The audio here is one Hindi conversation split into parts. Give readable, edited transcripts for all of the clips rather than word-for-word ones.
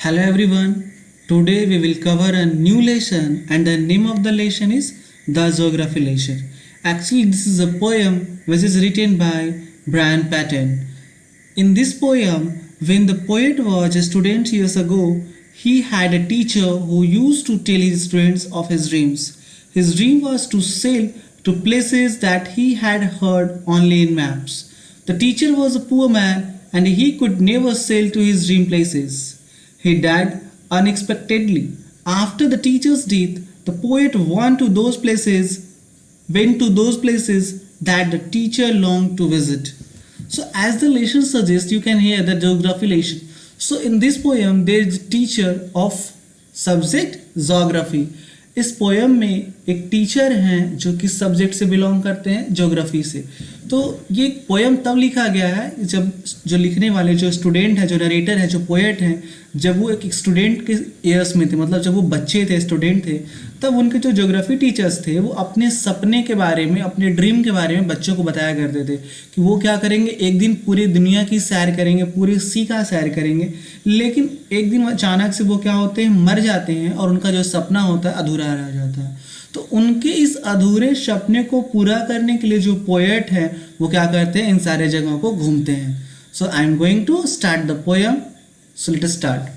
Hello everyone. Today we will cover a new lesson and the name of the lesson is The Geography Lesson. Actually this is a poem which is written by Brian Patton. In this poem, when the poet was a student years ago, he had a teacher who used to tell his students of his dreams. His dream was to sail to places that he had heard only in maps. The teacher was a poor man and he could never sail to his dream places. He died unexpectedly. After the teacher's death, the poet went to those places that the teacher longed to visit. So, as the lesson suggests, you can hear the geography lesson. So, in this poem, there is a teacher of subject geography. इस पोएम में एक टीचर हैं जो किस सब्जेक्ट से बिलोंग करते हैं, ज्योग्राफी से. तो ये पोएम तब लिखा गया है जब जो लिखने वाले जो स्टूडेंट है, जो नरेटर है, जो पोएट हैं, जब वो एक स्टूडेंट के ईयर्स में थे, मतलब जब वो बच्चे थे, स्टूडेंट थे, तब उनके जो ज्योग्राफी टीचर्स थे वो अपने सपने के बारे में, अपने ड्रीम के बारे में बच्चों को बताया करते थे कि वो क्या करेंगे, एक दिन पूरी दुनिया की सैर करेंगे, पूरी सी का सैर करेंगे. लेकिन एक दिन अचानक से वो क्या होते हैं, मर जाते हैं और उनका जो सपना होता है अधूरा रह जाता है. तो उनके इस अधूरे सपने को पूरा करने के लिए जो पोएट है वो क्या करते हैं, इन सारे जगहों को घूमते हैं. So I am going to start the poem. So let us start.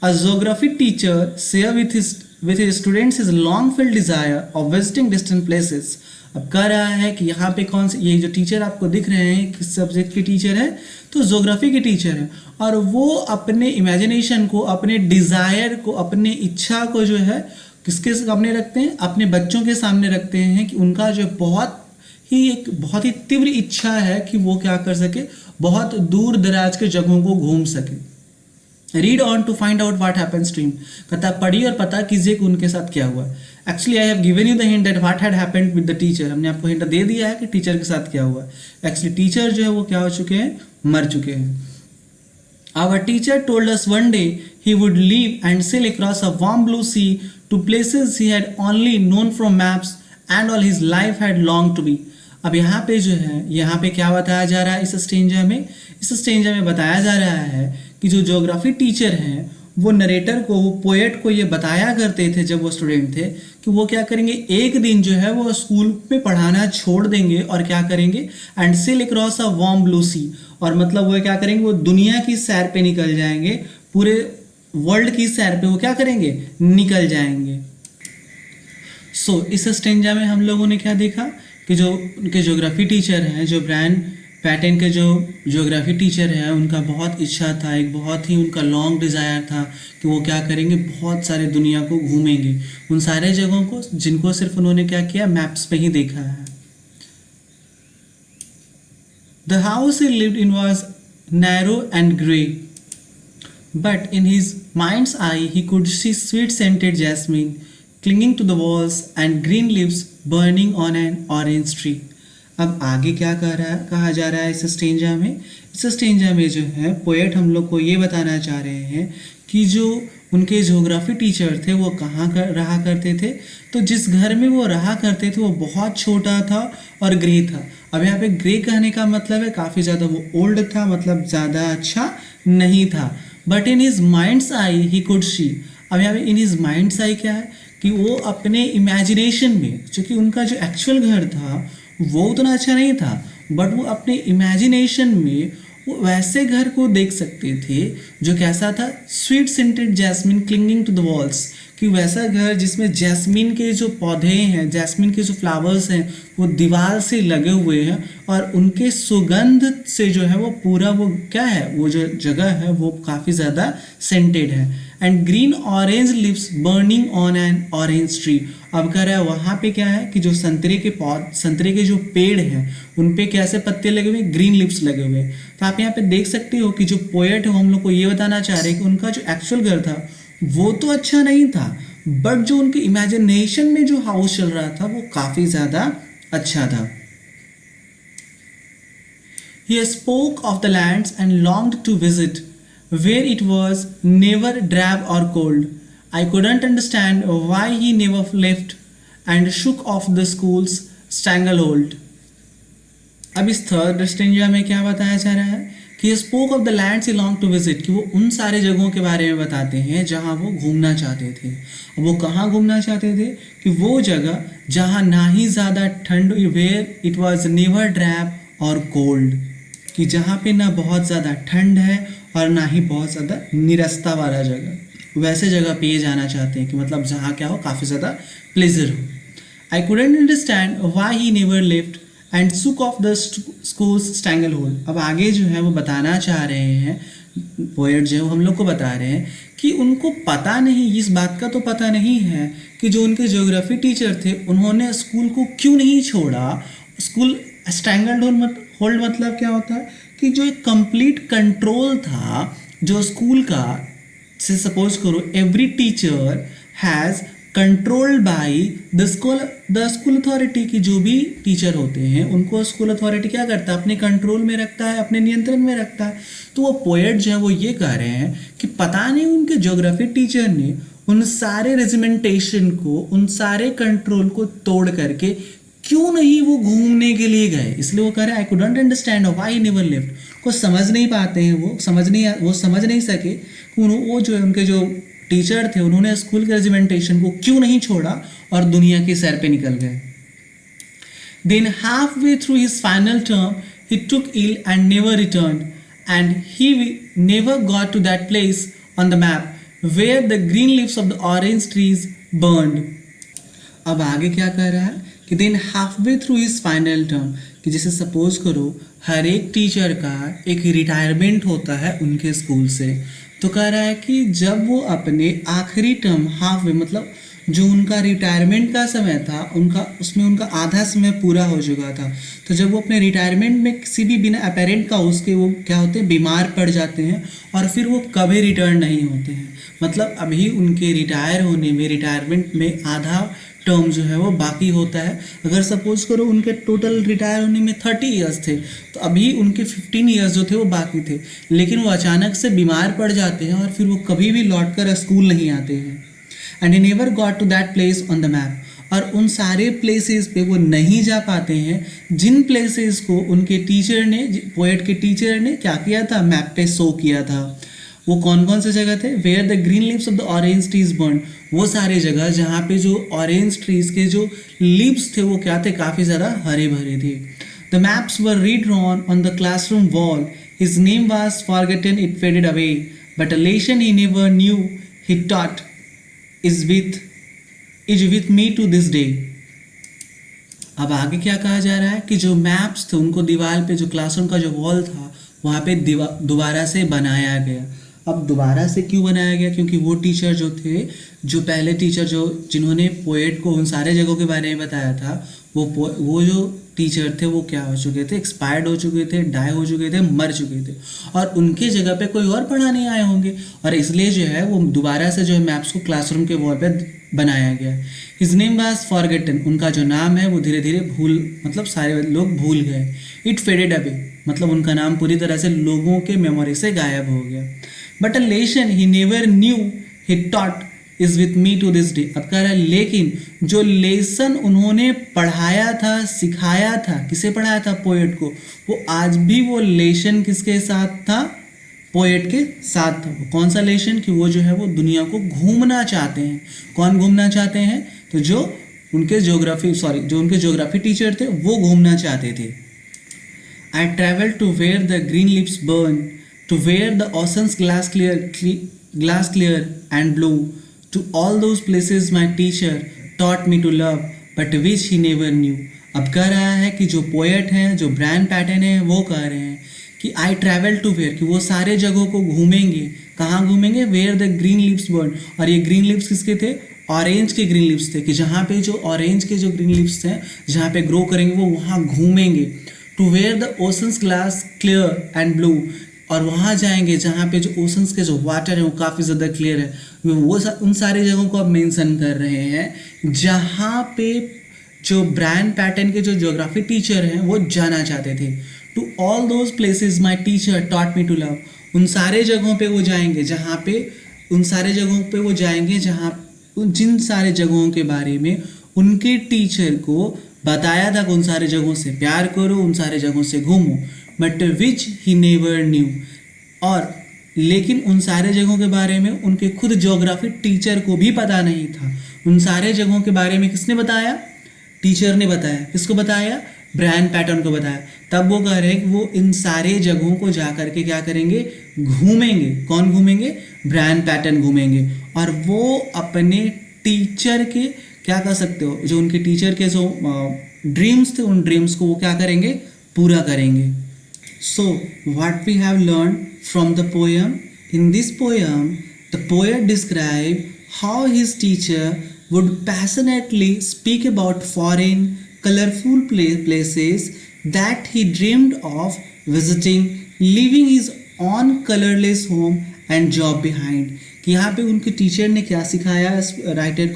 A geography teacher share with his students his long felt desire of visiting distant places. अब कह रहा है कि यहाँ पे कौन से, ये जो टीचर आपको दिख रहे हैं किस सब्जेक्ट के टीचर है, तो ज्योग्राफी के टीचर है. और वो अपने इमेजिनेशन को, अपने डिज़ायर को, अपने इच्छा को जो है किसके सामने रखते हैं, अपने बच्चों के सामने रखते हैं कि उनका जो बहुत ही तीव्र इच्छा है कि वो क्या कर सके, बहुत दूर दराज के जगहों को घूम सके. Read on to find out what happens to him. कहता पढ़िए और पता कीजिए कि उनके साथ क्या हुआ. Actually I have given you the hint that what had happened with the teacher. हमने आपको हिंट दे दिया है कि टीचर के साथ क्या हुआ. एक्चुअली टीचर जो है वो क्या हो चुके हैं, मर चुके हैं. Our teacher told us one day he would leave and sail across a warm blue sea to places he had only known from maps and all his life had long to be. अब यहाँ पे जो है, यहाँ पे क्या बताया जा रहा है इस स्टेंजा में बताया जा रहा है कि जो ज्योग्राफी टीचर हैं वो नरेटर को, वो पोएट को ये बताया करते थे जब वो स्टूडेंट थे कि वो क्या करेंगे, एक दिन जो है वो स्कूल में पढ़ाना छोड़ देंगे और क्या करेंगे, and sail across a warm blue sea. और मतलब वो क्या करेंगे, वो दुनिया की सैर पे निकल जाएंगे, पूरे वर्ल्ड की सैर पे वो क्या करेंगे, निकल जाएंगे. सो इस स्टेंजा में हम लोगों ने क्या देखा कि जो उनके ज्योग्राफी टीचर हैं, जो ब्रायन पैटन के जो ज्योग्राफी टीचर हैं, उनका बहुत इच्छा था, एक बहुत ही उनका लॉन्ग डिज़ायर था कि वो क्या करेंगे, बहुत सारे दुनिया को घूमेंगे, उन सारे जगहों को जिनको सिर्फ उन्होंने क्या किया, मैप्स पे ही देखा है. The house he lived in was narrow and grey, but in his mind's eye he could see sweet scented jasmine clinging to the walls and green leaves burning on an orange tree. अब आगे क्या कहा जा रहा है इस स्टेंजा में जो है पोएट हम लोग को ये बताना चाह रहे हैं कि जो उनके ज्योग्राफी टीचर थे वो कहाँ रहा करते थे. तो जिस घर में वो रहा करते थे वो बहुत छोटा था और ग्रे था. अब यहाँ पे ग्रे कहने का मतलब है काफ़ी ज़्यादा वो ओल्ड था, मतलब ज़्यादा अच्छा नहीं था. But in his mind's eye he could सी. अब यहाँ पे इन हिज माइंड्स आई क्या है कि वो अपने इमेजिनेशन में, चूँकि उनका जो एक्चुअल घर था वो उतना अच्छा नहीं था, बट वो अपने इमेजिनेशन में वो वैसे घर को देख सकते थे जो कैसा था, sweet scented jasmine clinging to the walls, कि वैसा घर जिसमें जैस्मिन के जो पौधे हैं, जैस्मिन के जो फ्लावर्स हैं वो दीवार से लगे हुए हैं और उनके सुगंध से जो है वो पूरा वो क्या है, वो जो जगह है वो काफ़ी ज़्यादा सेंटेड है. And green orange leaves burning on an orange tree. अब कह रहा है वहाँ पे क्या है कि जो संतरे के जो पेड़ हैं उन पे कैसे पत्ते लगे हुए, ग्रीन लिव्स लगे हुए. तो आप यहाँ पे देख सकते हो कि जो पोएट है वो हम लोग को ये बताना चाह रहे हैं कि उनका जो एक्चुअल घर था वो तो अच्छा नहीं था, बट जो उनके इमेजिनेशन में जो हाउस चल रहा था वो काफ़ी ज़्यादा अच्छा था. He spoke of the lands and longed to visit where it was never drab or cold. I couldn't understand why he never left and shook off the school's stranglehold. अब इस थर्ड स्टेंजा में क्या बताया जा रहा है कि spoke of the lands he long to visit, कि वो उन सारे जगहों के बारे में बताते हैं जहाँ वो घूमना चाहते थे। अब वो कहाँ घूमना चाहते थे? कि वो जगह जहाँ ना ही ज़्यादा ठंड, वेयर इट वॉज नेवर ड्रैप और कोल्ड, कि जहाँ पे ना बहुत ज़्यादा ठंड है और ना ही बहुत ज़्यादा निरस्ता वाला जगह, वैसे जगह पे ये जाना चाहते हैं कि मतलब जहाँ क्या हो, काफ़ी ज़्यादा प्लेजर हो। I couldn't understand why he never lift and सुक ऑफ द स्कूल्स स्टैंगल होल। अब आगे जो है वो बताना चाह रहे हैं, पोएट जो है वो हम लोग को बता रहे हैं कि उनको पता नहीं, इस बात का तो पता नहीं है कि जो उनके ज्योग्राफी टीचर थे उन्होंने स्कूल को क्यों नहीं छोड़ा। स्कूल स्टैंगल्ड होल्ड मतलब क्या होता है? कि जो एक कंप्लीट कंट्रोल था जो स्कूल का, से सपोज करो every teacher has controlled by the school authority, की जो भी टीचर होते हैं उनको स्कूल अथॉरिटी क्या करता है? अपने कंट्रोल में रखता है, अपने नियंत्रण में रखता है। तो वो पोएट जो है वो ये कह रहे हैं कि पता नहीं उनके ज्योग्राफी टीचर ने उन सारे रेजिमेंटेशन को, उन सारे कंट्रोल को तोड़ करके क्यों नहीं वो घूमने के लिए गए। इसलिए वो कह रहे हैं I couldn't understand why never lift, को समझ नहीं पाते हैं, वो समझ नहीं सके कि वो जो है उनके जो टीचर थे उन्होंने स्कूल के रेजिमेंटेशन को क्यों नहीं छोड़ा और दुनिया की सैर पे निकल गए। Then halfway through his final term he took ill and never return and he never got to that place on the map where the green leaves of the orange trees burned. अब आगे क्या कह रहा है कि then halfway through his final term, कि जैसे सपोज करो हर एक टीचर का एक रिटायरमेंट होता है उनके स्कूल से, तो कह रहा है कि जब वो अपने आखिरी टर्म, हाफ वे मतलब जो उनका रिटायरमेंट का समय था, उसमें उनका आधा समय पूरा हो चुका था, तो जब वो अपने रिटायरमेंट में किसी भी बिना अपेरेंट काउज के वो क्या होते हैं, बीमार पड़ जाते हैं और फिर वो कभी रिटर्न नहीं होते हैं। मतलब अभी उनके रिटायर होने में, रिटायरमेंट में आधा टर्म जो है वो बाकी होता है। अगर सपोज करो उनके टोटल रिटायर होने में 30 ईयर्स थे, तो अभी उनके 15 ईयर्स जो थे वो बाकी थे, लेकिन वो अचानक से बीमार पड़ जाते हैं और फिर वो कभी भी लौट कर स्कूल नहीं आते हैं। And he never got to that place on the map, और उन सारे प्लेसेस पे वो नहीं जा पाते हैं जिन प्लेसेस को उनके टीचर ने, पोएट के टीचर ने क्या किया था, मैप पे शो किया था। वो कौन कौन से जगह थे? Where the green leaves of the orange trees burn, वो सारे जगह जहाँ पे जो ऑरेंज ट्रीज के जो लीव्स थे वो क्या थे, काफ़ी ज़्यादा हरे भरे थे। The maps were redrawn on the classroom wall, his name was forgotten, it faded away, but a lesson he never knew he taught is with me to this day. अब आगे क्या कहा जा रहा है कि जो मैप्स थे उनको दीवार पे, जो क्लासरूम का जो वॉल था वहाँ पे दोबारा से बनाया गया। अब दोबारा से क्यों बनाया गया? क्योंकि वो टीचर जो थे, जो पहले टीचर जिन्होंने पोएट को उन सारे जगहों के बारे में बताया था, वो जो टीचर थे वो क्या हो चुके थे, एक्सपायर्ड हो चुके थे, डाई हो चुके थे, मर चुके थे, और उनके जगह पे कोई और पढ़ाने आए होंगे, और इसलिए जो है वो दोबारा से जो है मैप्स को क्लासरूम के वॉल पे बनाया गया। हिज नेम वाज फॉरगेटन, उनका जो नाम है वो धीरे धीरे मतलब सारे लोग भूल गए। इट फेडेड अवे, मतलब उनका नाम पूरी तरह से लोगों के मेमोरी से गायब हो गया। But a lesson he never knew he taught is with me to this day. अब कह रहा है लेकिन जो लेसन उन्होंने पढ़ाया था, सिखाया था, किसे पढ़ाया था? पोएट को। वो आज भी वो लेसन किसके साथ था? पोएट के साथ था। वो कौन सा लेसन? कि वो जो है वो दुनिया को घूमना चाहते हैं। कौन घूमना चाहते हैं? तो जो उनके ज्योग्राफी टीचर थे वो घूमना चाहते थे। I traveled to where the green leaves burn, to where the ocean's glass clear and blue, to all those places my teacher taught me to love, but which he never knew. अब कह रहा है कि जो पोएट हैं, जो ब्रायन पैटन है, वो कह रहे हैं कि I traveled to where, कि वो सारे जगहों को घूमेंगे। कहाँ घूमेंगे? Where the green leaves burn, और ये ग्रीन लीव्स किसके थे? ऑरेंज के ग्रीन लीव्स थे, कि जहाँ पे जो ऑरेंज के जो ग्रीन लीव्स थे जहाँ पे ग्रो करेंगे वो वहाँ घूमेंगे। To where the oceans glass clear and blue, और वहाँ जाएंगे जहाँ पे जो ओशंस के जो वाटर है वो काफ़ी ज़्यादा क्लियर है। वो उन सारे जगहों को अब मेंशन कर रहे हैं जहाँ पे जो ब्रायन पैटन के जो ज्योग्राफी टीचर हैं वो जाना चाहते थे। To all those places my teacher taught me to love, उन सारे जगहों पे वो जाएंगे जहाँ पे, उन सारे जगहों पे वो जाएंगे जहाँ, जिन सारे जगहों के बारे में उनके टीचर को बताया था कि उन सारे जगहों से प्यार करो, उन सारे जगहों से घूमो। But which he never new. और लेकिन उन सारे जगहों के बारे में उनके खुद ज्योग्राफी टीचर को भी पता नहीं था। उन सारे जगहों के बारे में किसने बताया? टीचर ने बताया। किसको बताया? ब्रायन पैटर्न को बताया। तब वो कह रहे हैं कि वो इन सारे जगहों को जा करके क्या करेंगे? घूमेंगे। कौन घूमेंगे? ब्रायन पैटर्न घूमेंगे। और वो अपने टीचर के क्या कह सकते हो, जो उनके टीचर के जो ड्रीम्स थे, उन ड्रीम्स को वो क्या करेंगे? पूरा करेंगे। So what we have learned from the poem? In this poem, the poet described how his teacher would passionately speak about foreign, colorful places that he dreamed of visiting, leaving his own colorless home and job behind. कि यहाँ पे उनके टीचर ने क्या सिखाया राइटर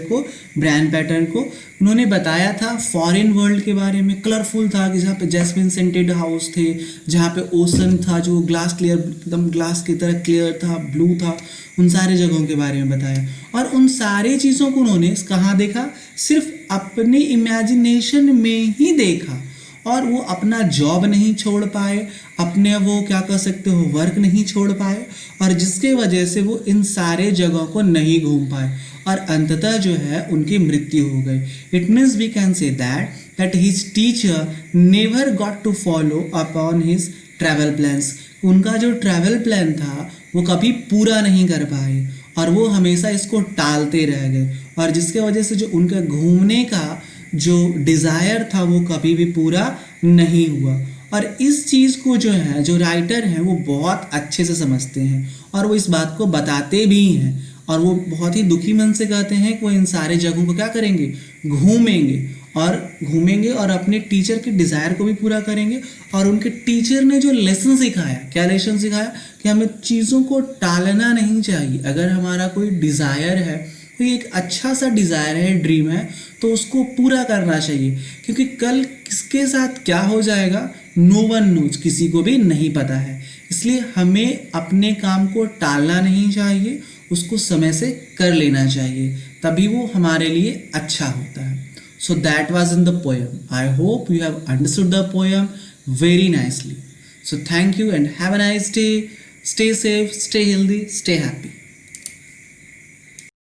को, ब्रायन पैटर्न को? उन्होंने बताया था फॉरेन वर्ल्ड के बारे में, कलरफुल था कि जहाँ पे जैस्मिन सेंटेड हाउस थे, जहाँ पे ओशन था जो ग्लास क्लियर, एकदम ग्लास की तरह क्लियर था, ब्लू था। उन सारे जगहों के बारे में बताया। और उन सारे चीज़ों को उन्होंने कहाँ देखा? सिर्फ अपने इमेजिनेशन में ही देखा। और वो अपना जॉब नहीं छोड़ पाए, अपने वो क्या कह सकते हो वर्क नहीं छोड़ पाए, और जिसके वजह से वो इन सारे जगहों को नहीं घूम पाए और अंततः जो है उनकी मृत्यु हो गई। It means we can say that his teacher never got to follow upon his travel plans. उनका जो ट्रैवल प्लान था वो कभी पूरा नहीं कर पाए और वो हमेशा इसको टालते रह गए, और जिसके वजह से जो उनका घूमने का जो डिज़ायर था वो कभी भी पूरा नहीं हुआ। और इस चीज़ को जो है जो राइटर हैं वो बहुत अच्छे से समझते हैं और वो इस बात को बताते भी हैं, और वो बहुत ही दुखी मन से कहते हैं कि वो इन सारे जगहों को क्या करेंगे? घूमेंगे और अपने टीचर के डिज़ायर को भी पूरा करेंगे। और उनके टीचर ने जो लेसन सिखाया, क्या लेसन सिखाया? कि हमें चीज़ों को टालना नहीं चाहिए। अगर हमारा कोई डिज़ायर है, कोई एक अच्छा सा डिज़ायर है, ड्रीम है, तो उसको पूरा करना चाहिए, क्योंकि कल किसके साथ क्या हो जाएगा नो वन नोज, किसी को भी नहीं पता है। इसलिए हमें अपने काम को टालना नहीं चाहिए, उसको समय से कर लेना चाहिए, तभी वो हमारे लिए अच्छा होता है। So that was in the poem. I hope you have understood the poem very nicely. So thank you and have a nice day. Stay safe, stay healthy, stay happy.